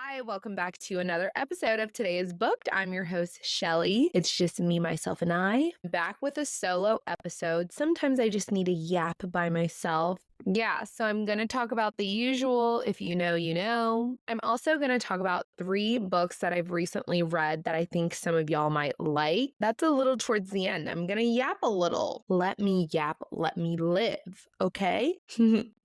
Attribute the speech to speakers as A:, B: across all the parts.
A: Hi, welcome back to another episode of Today is Booked. I'm your host, Chelle. It's just me, myself, and I. Back with a solo episode. Sometimes I just need a yap by myself. Yeah, so I'm going to talk about the usual. If you know, you know. I'm also going to talk about 3 books that I've recently read that I think some of y'all might like. That's a little towards the end. I'm going to yap a little. Let me yap, let me live, okay?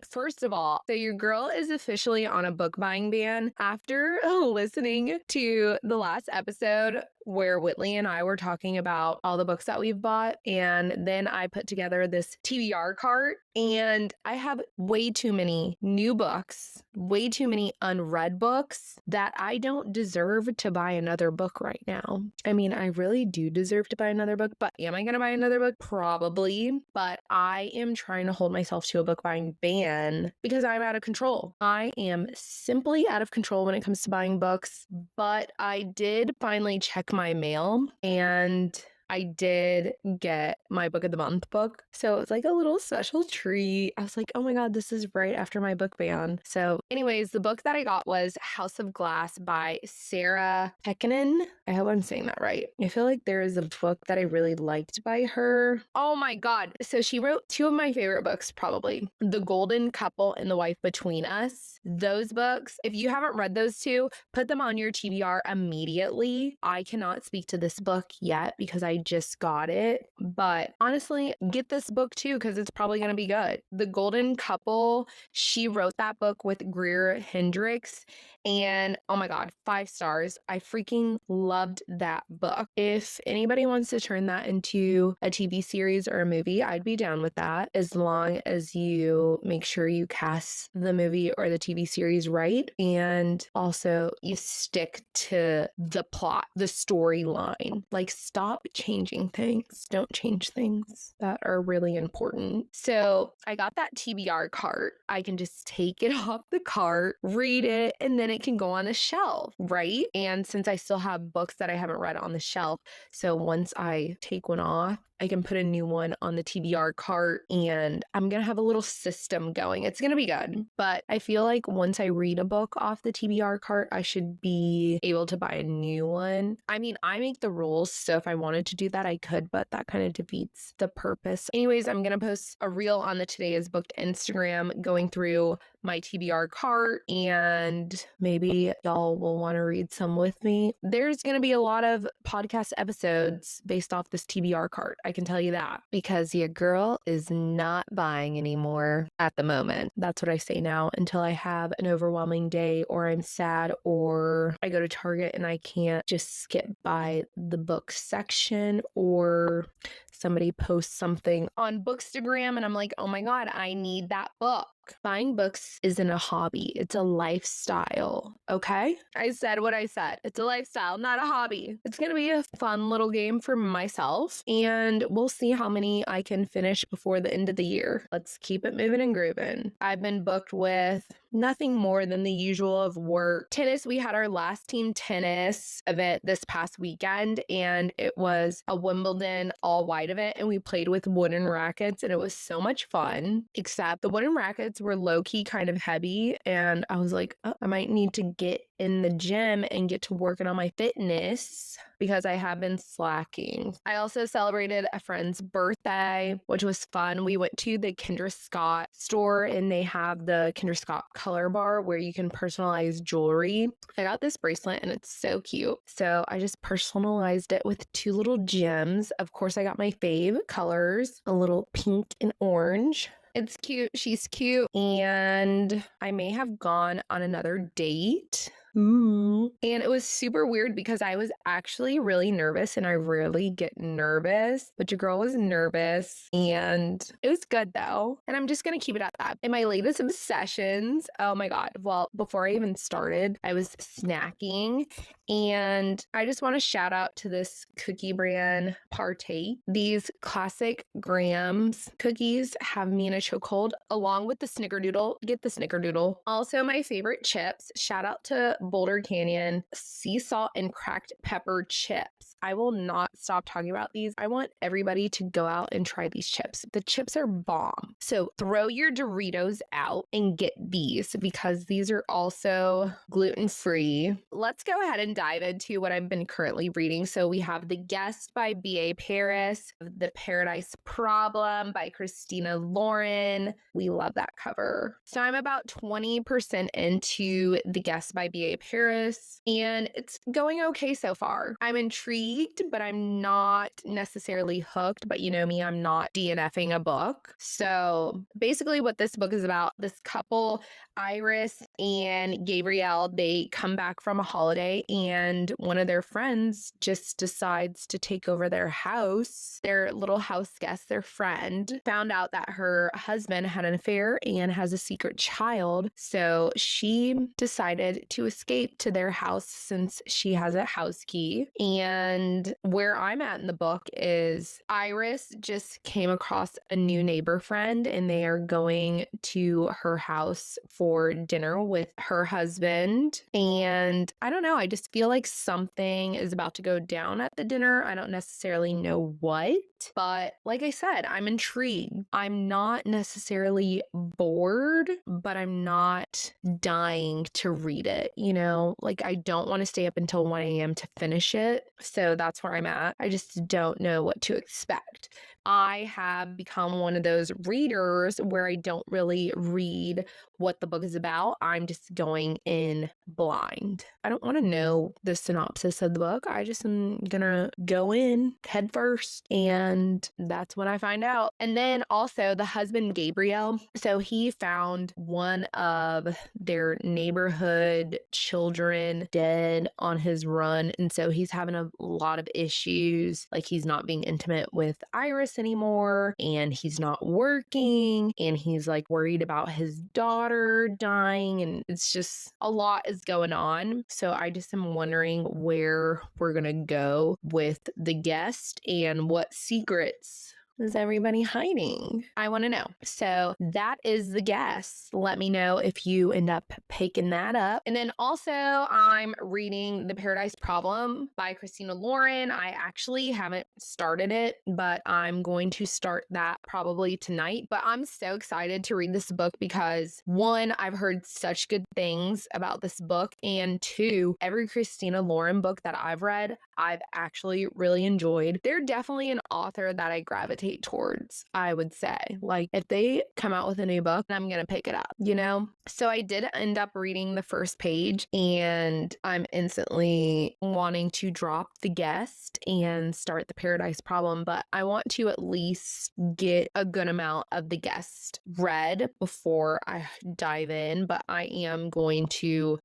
A: First of all, so your girl is officially on a book buying ban after listening to the last episode where Whitley and I were talking about all the books that we've bought. And then I put together this TBR cart, and I have way too many new books, way too many unread books that I don't deserve to buy another book right now. I mean, I really do deserve to buy another book, but am I going to buy another book? Probably. But I am trying to hold myself to a book buying ban because I'm out of control. I am simply out of control when it comes to buying books, but I did finally check my mail and I did get my book of the month book. So it was like a little special treat. I was like, oh my God, this is right after my book ban. So anyways, the book that I got was House of Glass by Sarah Pekkanen. I hope I'm saying that right. I feel like there is a book that I really liked by her. Oh my God. So she wrote 2 of my favorite books, probably. The Golden Couple and The Wife Between Us. Those books, if you haven't read those 2, put them on your TBR immediately. I cannot speak to this book yet because I just got it, but honestly, get this book too because it's probably going to be good. The Golden Couple, she wrote that book with Greer Hendricks, and oh my God, 5 stars. I freaking loved that book. If anybody wants to turn that into a TV series or a movie, I'd be down with that, as long as you make sure you cast the movie or the TV series right, and also you stick to the plot, the storyline. Like, stop changing things. Don't change things that are really important. So I got that TBR cart. I can just take it off the cart, read it, and then it can go on a shelf, right? And since I still have books that I haven't read on the shelf, so once I take one off, I can put a new one on the TBR cart, and I'm going to have a little system going. It's going to be good. But I feel like once I read a book off the TBR cart, I should be able to buy a new one. I mean, I make the rules, so if I wanted to do that, I could, but that kind of defeats the purpose. Anyways, I'm going to post a reel on the Today is Booked Instagram going through my TBR cart, and maybe y'all will want to read some with me. There's going to be a lot of podcast episodes based off this TBR cart. I can tell you that, because your girl is not buying anymore at the moment. That's what I say now until I have an overwhelming day, or I'm sad, or I go to Target and I can't just skip by the book section, or somebody posts something on Bookstagram and I'm like, oh my God, I need that book. Buying books isn't a hobby. It's a lifestyle, okay? I said what I said. It's a lifestyle, not a hobby. It's going to be a fun little game for myself, and we'll see how many I can finish before the end of the year. Let's keep it moving and grooving. I've been booked with nothing more than the usual of work. Tennis, we had our last team tennis event this past weekend, and it was a Wimbledon all-white event, and we played with wooden rackets, and it was so much fun, except the wooden rackets were low-key kind of heavy, and I was like, oh, I might need to get in the gym and get to working on my fitness because I have been slacking. I also celebrated a friend's birthday, which was fun. We went to the Kendra Scott store, and they have the Kendra Scott color bar where you can personalize jewelry. I got this bracelet and it's so cute. So I just personalized it with 2 little gems. Of course, I got my fave colors, a little pink and orange. It's cute. She's cute. And I may have gone on another date. Ooh. And it was super weird because I was actually really nervous, and I rarely get nervous, but your girl was nervous, and it was good though. And I'm just going to keep it at that. In my latest obsessions, oh my God. Well, before I even started, I was snacking, and I just want to shout out to this cookie brand, Partey. These classic Grahams cookies have me in a chokehold, along with the Snickerdoodle. Get the Snickerdoodle. Also, my favorite chips. Shout out to Boulder Canyon sea salt and cracked pepper chips. I will not stop talking about these. I want everybody to go out and try these chips. The chips are bomb. So throw your Doritos out and get these because these are also gluten-free. Let's go ahead and dive into what I've been currently reading. So we have The Guest by B.A. Parrish, The Paradise Problem by Christina Lauren. We love that cover. So I'm about 20% into The Guest by B.A. Parrish, and it's going okay so far. I'm intrigued, but I'm not necessarily hooked. But you know me, I'm not DNFing a book. So basically what this book is about, this couple, Iris and Gabrielle, they come back from a holiday and one of their friends just decides to take over their house. Their little house guest, their friend, found out that her husband had an affair and has a secret child. So she decided to escape to their house since she has a house key. And where I'm at in the book is Iris just came across a new neighbor friend and they are going to her house for dinner with her husband. And I don't know, I just feel like something is about to go down at the dinner. I don't necessarily know what, but like I said, I'm intrigued. I'm not necessarily bored, but I'm not dying to read it. You know, like I don't want to stay up until 1 a.m. to finish it. So that's where I'm at. I just don't know what to expect. I have become one of those readers where I don't really read what the book is about. I'm just going in blind. I don't want to know the synopsis of the book. I just am gonna go in head first, and that's when I find out. And then also the husband, Gabriel. So he found one of their neighborhood children dead on his run. And so he's having a lot of issues. Like he's not being intimate with Iris anymore, and he's not working, and he's like worried about his daughter dying, and it's just a lot is going on. So I just am wondering where we're gonna go with The Guest and what secrets is everybody hiding? I want to know. So that is The Guest. Let me know if you end up picking that up. And then also I'm reading The Paradise Problem by Christina Lauren. I actually haven't started it, but I'm going to start that probably tonight. But I'm so excited to read this book because one, I've heard such good things about this book, and two, every Christina Lauren book that I've read, I've actually really enjoyed. They're definitely an author that I gravitate towards, I would say. Like if they come out with a new book, I'm gonna pick it up, you know? So I did end up reading the first page and I'm instantly wanting to drop The Guest and start The Paradise Problem, but I want to at least get a good amount of The Guest read before I dive in. But I am going to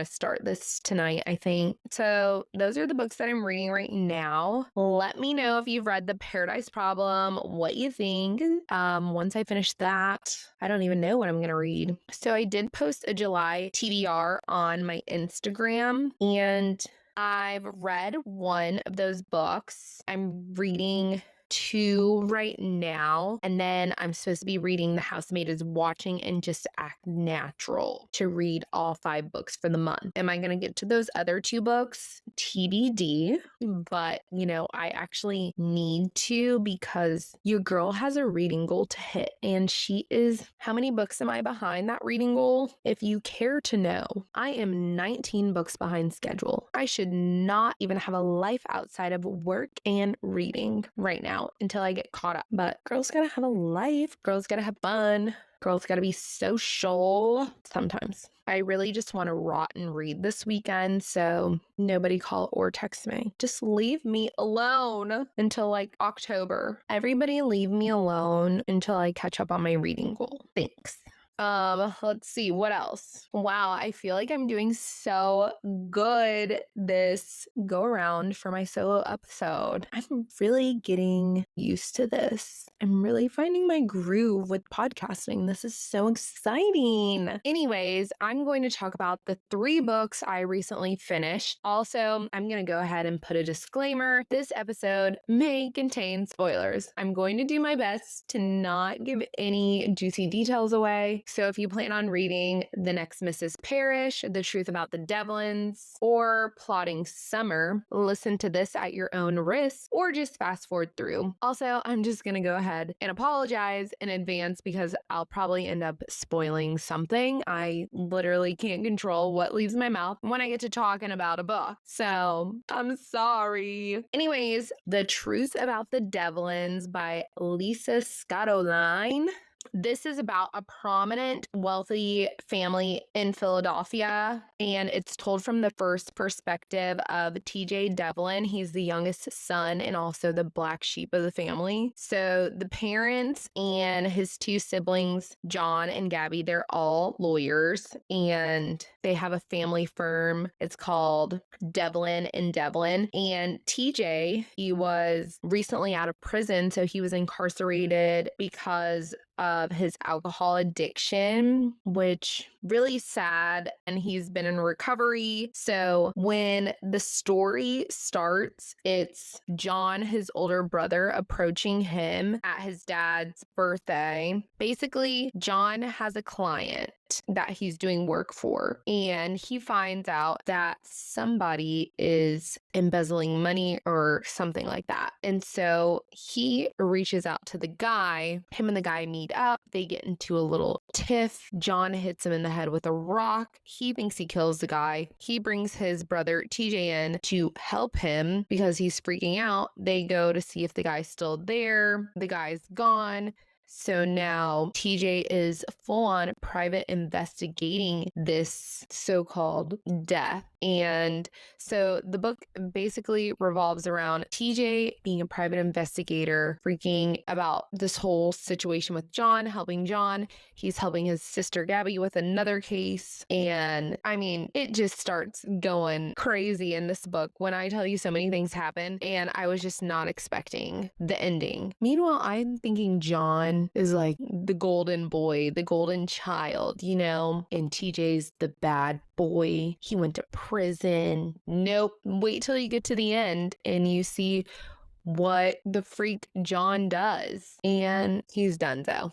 A: start this tonight, I think. So those are the books that I'm reading right now. Let me know if you've read The Paradise Problem, what you think. Once I finish that, I don't even know what I'm gonna read. So I did post a July TBR on my Instagram, and I've read one of those books. I'm reading 2 right now, and then I'm supposed to be reading The Housemaid is Watching and Just Act Natural to read all 5 books for the month. Am I going to get to those other 2 books? TBD, but you know, I actually need to because your girl has a reading goal to hit, and she is, how many books am I behind that reading goal? If you care to know, I am 19 books behind schedule. I should not even have a life outside of work and reading right now until I get caught up. But girls gotta have a life. Girls gotta have fun. Girls gotta be social sometimes. I really just want to rot and read this weekend, so nobody call or text me. Just leave me alone until like October. Everybody leave me alone until I catch up on my reading goal. Thanks. Let's see, what else? Wow, I feel like I'm doing so good this go around for my solo episode. I'm really getting used to this. I'm really finding my groove with podcasting. This is so exciting. Anyways, I'm going to talk about the 3 books I recently finished. Also, I'm going to go ahead and put a disclaimer. This episode may contain spoilers. I'm going to do my best to not give any juicy details away. So if you plan on reading The Next Mrs. Parrish, The Truth About the Devlins, or Plotting Summer, listen to this at your own risk or just fast forward through. Also, I'm just going to go ahead and apologize in advance because I'll probably end up spoiling something. I literally can't control what leaves my mouth when I get to talking about a book. So I'm sorry. Anyways, The Truth About the Devlins by Lisa Scottoline. This is about a prominent, wealthy family in Philadelphia, and it's told from the first perspective of TJ Devlin. He's the youngest son and also the black sheep of the family. So the parents and his two siblings, John and Gabby, they're all lawyers, and they have a family firm. It's called Devlin and Devlin. And TJ, he was recently out of prison, so he was incarcerated because of his alcohol addiction, which really sad, and he's been in recovery. So when the story starts, it's John, his older brother, approaching him at his dad's birthday. Basically, John has a client that he's doing work for, and he finds out that somebody is embezzling money or something like that. And so he reaches out to the guy. Him and the guy meet up. They get into a little tiff. John hits him in the head with a rock. He thinks he kills the guy. He brings his brother TJ in to help him because he's freaking out. They go to see if the guy's still there. The guy's gone. So now TJ is full on private investigating this so-called death. And so the book basically revolves around TJ being a private investigator, freaking about this whole situation with John, helping John. He's helping his sister Gabby with another case. And I mean, it just starts going crazy in this book when I tell you so many things happen, and I was just not expecting the ending. Meanwhile, I'm thinking John is like the golden boy, the golden child, you know, and TJ's the bad boy. He went to prison. Nope. Wait till you get to the end and you see what the freak John does. And he's donezo.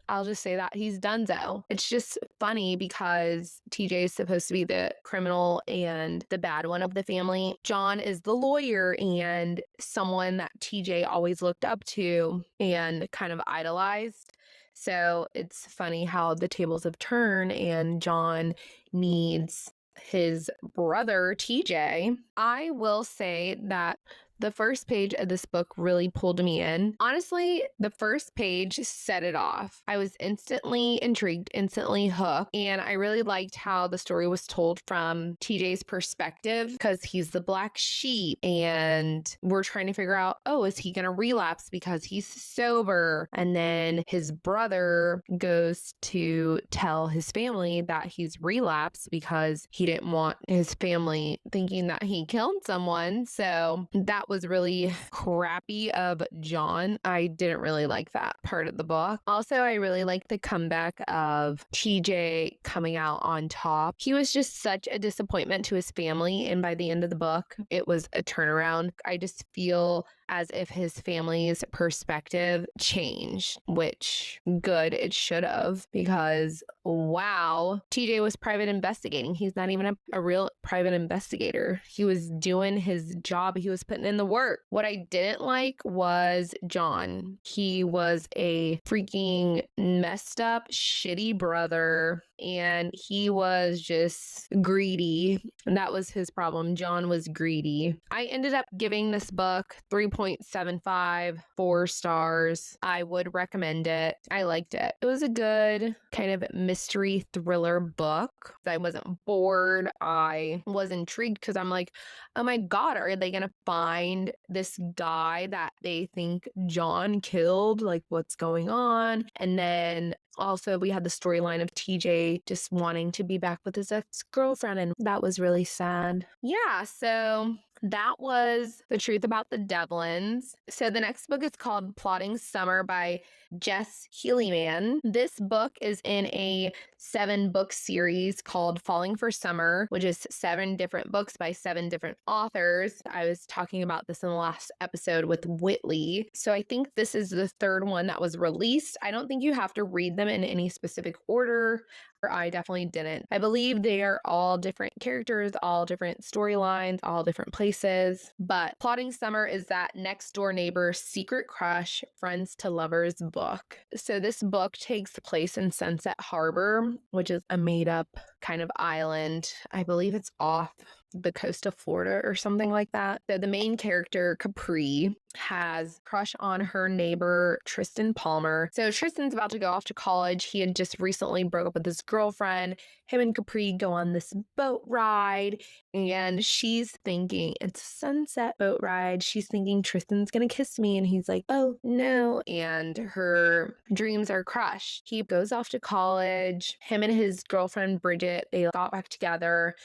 A: I'll just say that he's donezo. It's just funny because TJ is supposed to be the criminal and the bad one of the family. John is the lawyer and someone that TJ always looked up to and kind of idolized. So it's funny how the tables have turned and John needs his brother TJ. I will say that the first page of this book really pulled me in. Honestly, the first page set it off. I was instantly intrigued, instantly hooked, and I really liked how the story was told from TJ's perspective because he's the black sheep and we're trying to figure out, oh, is he going to relapse because he's sober? And then his brother goes to tell his family that he's relapsed because he didn't want his family thinking that he killed someone. So that was really crappy of John. I didn't really like that part of the book. Also, I really liked the comeback of TJ coming out on top. He was just such a disappointment to his family, and by the end of the book, it was a turnaround. I just feel as if his family's perspective changed, which good, it should have, because wow, TJ was private investigating. He's not even a real private investigator. He was doing his job. He was putting in the work. What I didn't like was John. He was a freaking messed up, shitty brother, and he was just greedy. And that was his problem. John was greedy. I ended up giving this book 3.75, 4 stars. I would recommend it. I liked it. It was a good kind of mystery thriller book. I wasn't bored. I was intrigued because I'm like, oh my God, are they going to find this guy that they think John killed? Like, what's going on? And then also, we had the storyline of TJ just wanting to be back with his ex-girlfriend, and that was really sad. Yeah, so that was The Truth About the Devlins. So the next book is called Plotting Summer by Jess Healyman. This book is in a 7-book series called Falling for Summer, which is 7 different books by 7 different authors. I was talking about this in the last episode with Whitley. So I think this is the 3rd one that was released. I don't think you have to read them in any specific order. I definitely didn't. I believe they are all different characters, all different storylines, all different places. But Plotting Summer is that next door neighbor's secret crush, friends to lovers book. So this book takes place in Sunset Harbor, which is a made up kind of island. I believe it's off the coast of Florida or something like that. So the main character, Capri, has a crush on her neighbor, Tristan Palmer. So Tristan's about to go off to college. He had just recently broke up with his girlfriend. Him and Capri go on this boat ride, and she's thinking, it's a sunset boat ride. She's thinking Tristan's gonna kiss me, and he's like, oh no. And her dreams are crushed. He goes off to college. Him and his girlfriend, Bridget, they got back together.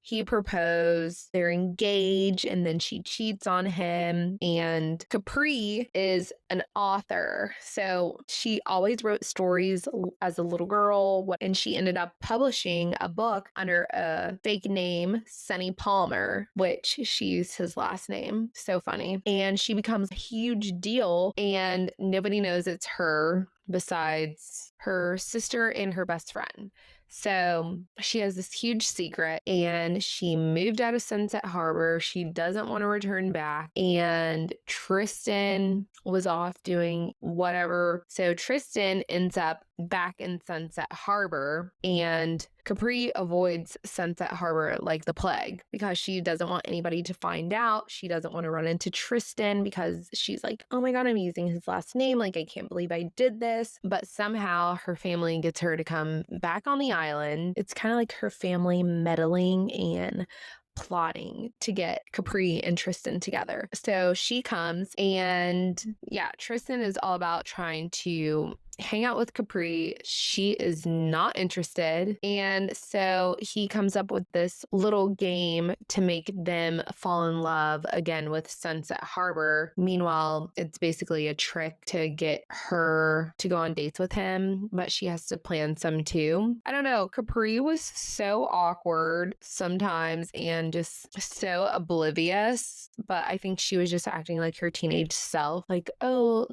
A: He proposed, they're engaged, and then she cheats on him. And Capri is an author. So she always wrote stories as a little girl, and she ended up publishing a book under a fake name, Sunny Palmer, which she used his last name. So funny. And she becomes a huge deal, and nobody knows it's her besides her sister and her best friend. So she has this huge secret, and she moved out of Sunset Harbor. She doesn't want to return back, and Tristan was off doing whatever. So Tristan ends up back in Sunset Harbor, and Capri avoids Sunset Harbor like the plague because she doesn't want anybody to find out. She doesn't want to run into Tristan because she's like, oh my God, I'm using his last name. Like, I can't believe I did this. But somehow her family gets her to come back on the island. It's kind of like her family meddling and plotting to get Capri and Tristan together. So she comes, and yeah, Tristan is all about trying to hang out with Capri. She is not interested. And so he comes up with this little game to make them fall in love again with Sunset Harbor. Meanwhile, it's basically a trick to get her to go on dates with him, but she has to plan some too. I don't know. Capri was so awkward sometimes and just so oblivious, but I think she was just acting like her teenage self. Like, oh,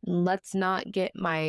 A: let's not get my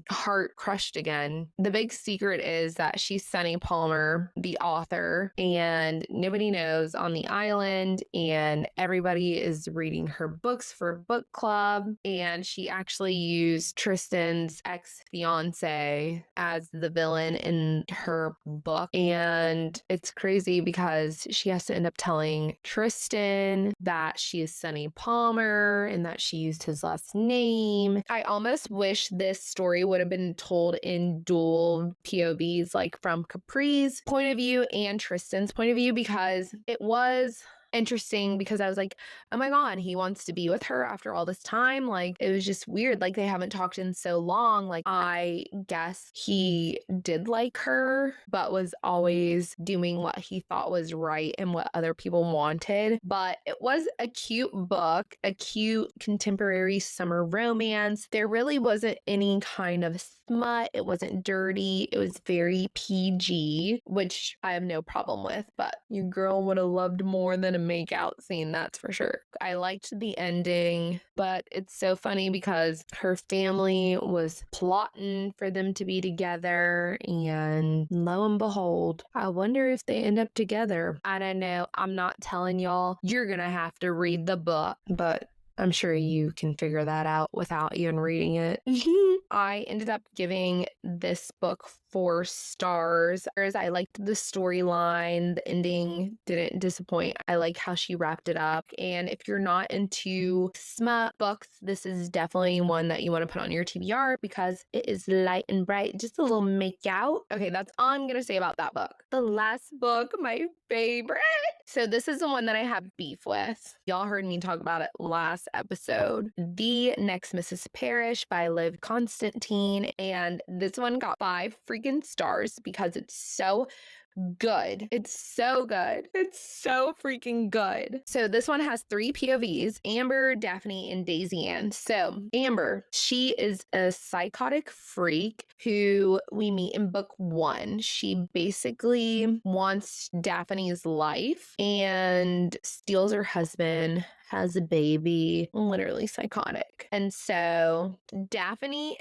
A: heart crushed again. The big secret is that she's Sunny Palmer, the author, and nobody knows on the island, and everybody is reading her books for book club. And she actually used Tristan's ex-fiance as the villain in her book. And it's crazy because she has to end up telling Tristan that she is Sunny Palmer and that she used his last name. I almost wish this story would have been told in dual POVs, like from Capri's point of view and Tristan's point of view, because it was interesting because I was like, oh my God, he wants to be with her after all this time. Like, it was just weird. Like, they haven't talked in so long. Like, I guess he did like her, but was always doing what he thought was right and what other people wanted. But it was a cute book, a cute contemporary summer romance. There really wasn't any kind of smut. It wasn't dirty. It was very PG, which I have no problem with, but your girl would have loved more than a make out scene, that's for sure. I liked the ending, but it's so funny because her family was plotting for them to be together, and lo and behold, I wonder if they end up together. I don't know. I'm not telling y'all. You're gonna have to read the book, but I'm sure you can figure that out without even reading it. I ended up giving this book 4 stars. I liked the storyline. The ending didn't disappoint. I like how she wrapped it up. And if you're not into smut books, this is definitely one that you want to put on your TBR because it is light and bright. Just a little make out. Okay, that's all I'm going to say about that book. The last book, my favorite. So this is the one that I have beef with. Y'all heard me talk about it last episode. The Next Mrs. Parrish by Liv Constantine. And this one got 5 freaking stars because it's so good. It's so good. It's so freaking good. So this one has 3 POVs, Amber, Daphne, and Daisy Ann. So Amber, she is a psychotic freak who we meet in book 1. She basically wants Daphne's life and steals her husband, has a baby, literally psychotic. And so Daphne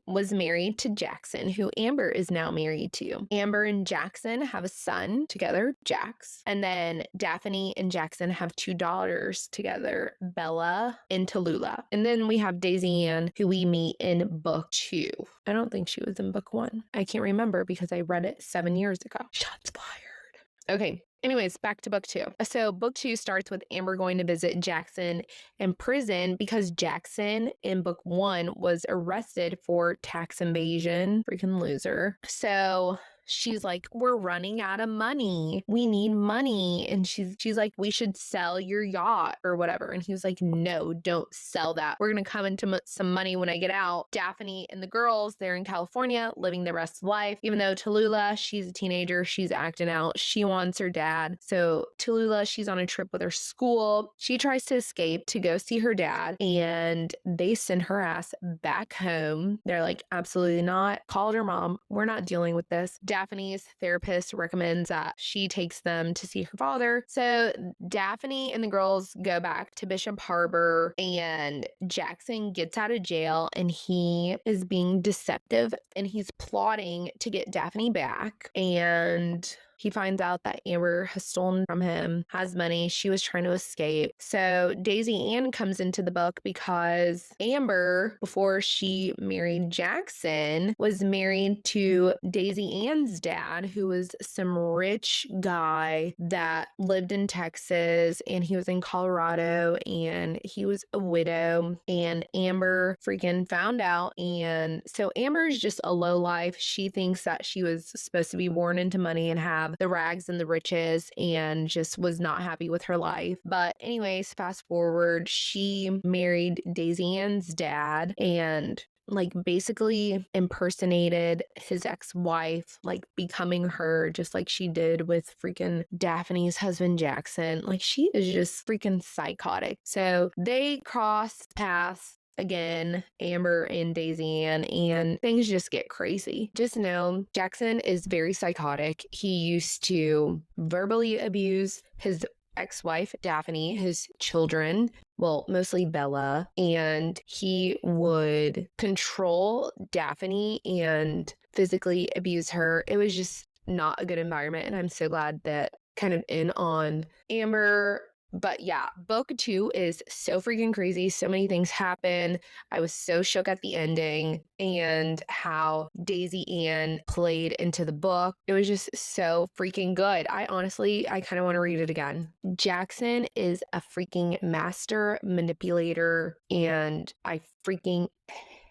A: was married to Jackson, who Amber is now married to. Amber and Jackson have a son together, Jax. And then Daphne and Jackson have 2 daughters together, Bella and Tallulah. And then we have Daisy Ann, who we meet in book 2. I don't think she was in book 1. I can't remember because I read it 7 years ago. Shots fired. Okay. Anyways, back to book 2. So book 2 starts with Amber going to visit Jackson in prison because Jackson in book 1 was arrested for tax evasion. Freaking loser. So she's like, we're running out of money. We need money. And she's like, we should sell your yacht or whatever. And he was like, no, don't sell that. We're going to come into some money when I get out. Daphne and the girls, they're in California living the rest of life. Even though Tallulah, she's a teenager, she's acting out. She wants her dad. So Tallulah, she's on a trip with her school. She tries to escape to go see her dad and they send her ass back home. They're like, absolutely not. Called her mom. We're not dealing with this. Daphne's therapist recommends that she takes them to see her father. So Daphne and the girls go back to Bishop Harbor and Jackson gets out of jail and he is being deceptive and he's plotting to get Daphne back. And he finds out that Amber has stolen from him, has money. She was trying to escape. So Daisy Ann comes into the book because Amber, before she married Jackson, was married to Daisy Ann's dad, who was some rich guy that lived in Texas and he was in Colorado and he was a widow. And Amber freaking found out. And so Amber's just a lowlife. She thinks that she was supposed to be born into money and have the rags and the riches and just was not happy with her life. But anyways, fast forward, she married Daisy Ann's dad and like basically impersonated his ex-wife, like becoming her just like she did with freaking Daphne's husband Jackson. Like she is just freaking psychotic. So they cross paths again, Amber and Daisy Ann, and things just get crazy. Just know Jackson is very psychotic. He used to verbally abuse his ex-wife, Daphne, his children, well, mostly Bella, and he would control Daphne and physically abuse her. It was just not a good environment, and I'm so glad that kind of in on Amber. But yeah, book 2 is so freaking crazy. So many things happen. I was so shook at the ending and how Daisy Ann played into the book. It was just so freaking good. I kind of want to read it again. Jackson is a freaking master manipulator and I freaking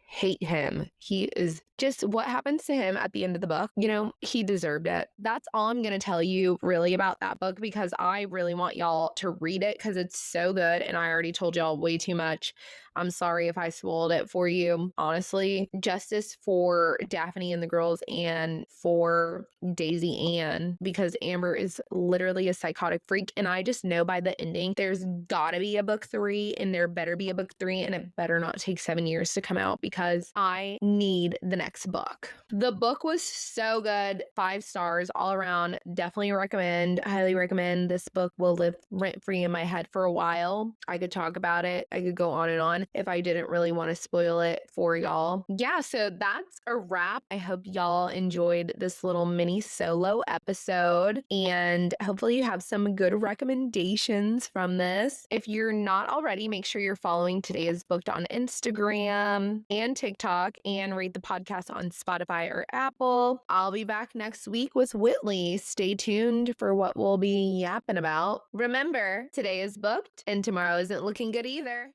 A: hate him. He is just what happens to him at the end of the book. You know, he deserved it. That's all I'm going to tell you really about that book because I really want y'all to read it because it's so good. And I already told y'all way too much. I'm sorry if I spoiled it for you. Honestly, justice for Daphne and the girls and for Daisy Ann because Amber is literally a psychotic freak. And I just know by the ending, there's gotta be a book 3 and there better be a book 3 and it better not take 7 years to come out because I need the next book. The book was so good. 5 stars all around. Definitely recommend. Highly recommend. This book will live rent-free in my head for a while. I could talk about it. I could go on and on if I didn't really want to spoil it for y'all. Yeah, so that's a wrap. I hope y'all enjoyed this little mini solo episode and hopefully you have some good recommendations from this. If you're not already, make sure you're following Today is Booked on Instagram and TikTok and rate the podcast on Spotify or Apple. I'll be back next week with Whitley. Stay tuned for what we'll be yapping about. Remember, today is booked and tomorrow isn't looking good either.